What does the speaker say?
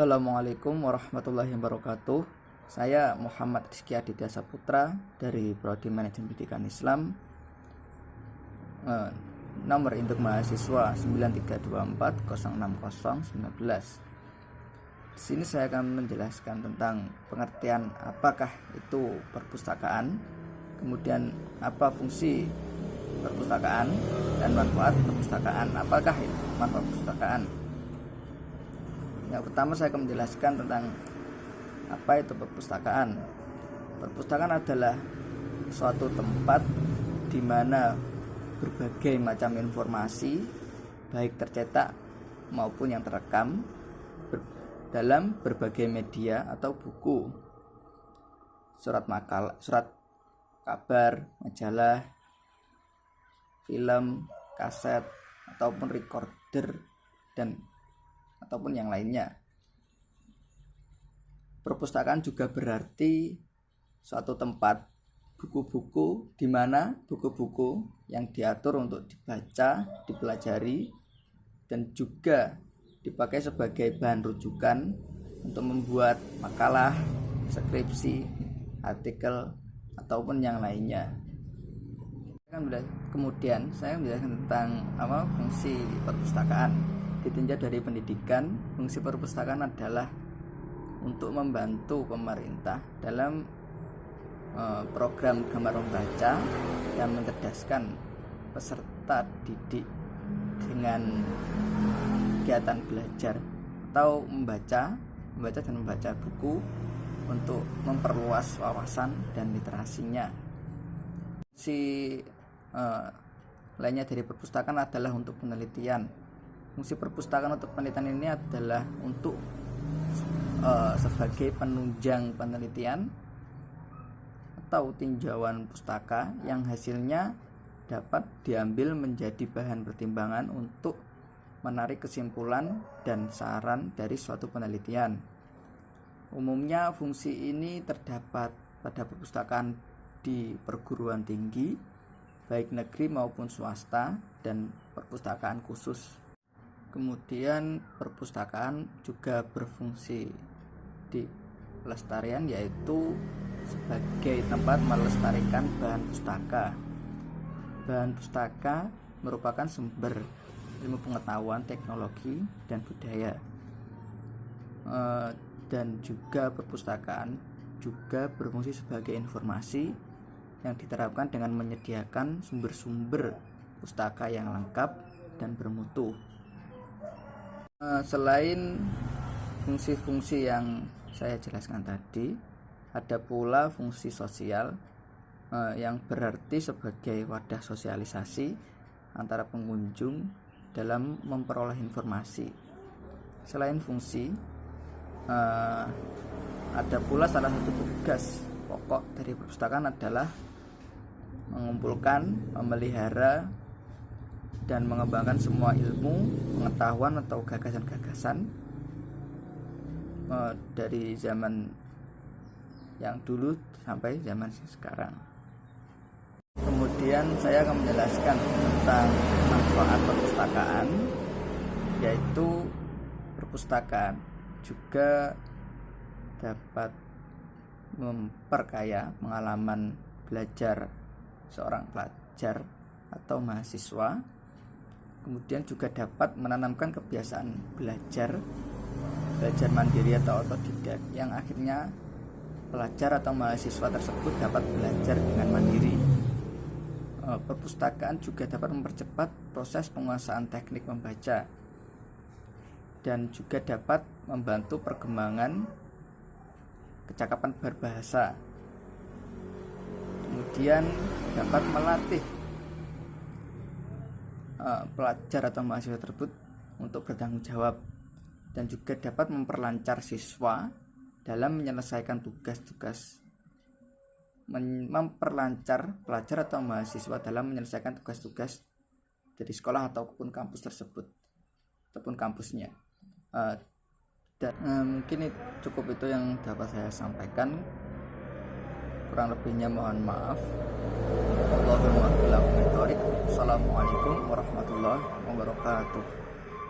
Assalamualaikum warahmatullahi wabarakatuh. Saya Muhammad Rizky Aditya Saputra dari Prodi Manajemen Pendidikan Islam. Nomor induk mahasiswa 9324060019. Di sini saya akan menjelaskan tentang pengertian apakah itu perpustakaan, kemudian apa fungsi perpustakaan dan manfaat perpustakaan. Apakah itu manfaat perpustakaan? Yang pertama saya akan menjelaskan tentang apa itu perpustakaan. Perpustakaan adalah suatu tempat di mana berbagai macam informasi, baik tercetak maupun yang terekam, dalam berbagai media atau buku, surat makalah, surat kabar, majalah, film, kaset, ataupun recorder ataupun yang lainnya. Perpustakaan juga berarti suatu tempat buku-buku di mana buku-buku yang diatur untuk dibaca, dipelajari, dan juga dipakai sebagai bahan rujukan untuk membuat makalah, skripsi, artikel, ataupun yang lainnya. Kemudian saya menjelaskan tentang apa fungsi perpustakaan. Ditinjau dari pendidikan, fungsi perpustakaan adalah untuk membantu pemerintah dalam program Gemar Membaca yang mencerdaskan peserta didik dengan kegiatan belajar atau membaca dan membaca buku untuk memperluas wawasan dan literasinya. Lainnya dari perpustakaan adalah untuk penelitian. Fungsi perpustakaan untuk penelitian ini adalah untuk sebagai penunjang penelitian atau tinjauan pustaka yang hasilnya dapat diambil menjadi bahan pertimbangan untuk menarik kesimpulan dan saran dari suatu penelitian. Umumnya fungsi ini terdapat pada perpustakaan di perguruan tinggi, baik negeri maupun swasta, dan perpustakaan khusus. Kemudian perpustakaan juga berfungsi di pelestarian, yaitu sebagai tempat melestarikan bahan pustaka. Bahan pustaka merupakan sumber ilmu pengetahuan, teknologi, dan budaya. Dan juga perpustakaan juga berfungsi sebagai informasi yang diterapkan dengan menyediakan sumber-sumber pustaka yang lengkap dan bermutu. Selain fungsi-fungsi yang saya jelaskan tadi, ada pula fungsi sosial yang berarti sebagai wadah sosialisasi antara pengunjung dalam memperoleh informasi. Selain fungsi, ada pula salah satu tugas pokok dari perpustakaan adalah mengumpulkan, memelihara, dan mengembangkan semua ilmu, pengetahuan atau gagasan-gagasan dari zaman yang dulu sampai zaman sekarang. Kemudian saya akan menjelaskan tentang manfaat perpustakaan, yaitu perpustakaan juga dapat memperkaya pengalaman belajar seorang pelajar atau mahasiswa. Kemudian juga dapat menanamkan kebiasaan belajar mandiri atau otodidak, yang akhirnya pelajar atau mahasiswa tersebut dapat belajar dengan mandiri. Perpustakaan juga dapat mempercepat proses penguasaan teknik membaca dan juga dapat membantu perkembangan kecakapan berbahasa. Kemudian dapat melatih pelajar atau mahasiswa tersebut untuk bertanggung jawab, dan juga dapat memperlancar siswa dalam menyelesaikan tugas-tugas, memperlancar pelajar atau mahasiswa dalam menyelesaikan tugas-tugas dari sekolah ataupun kampus tersebut ataupun kampusnya. Mungkin cukup itu yang dapat saya sampaikan. Kurang lebihnya mohon maaf. Assalamualaikum warahmatullahi wabarakatuh.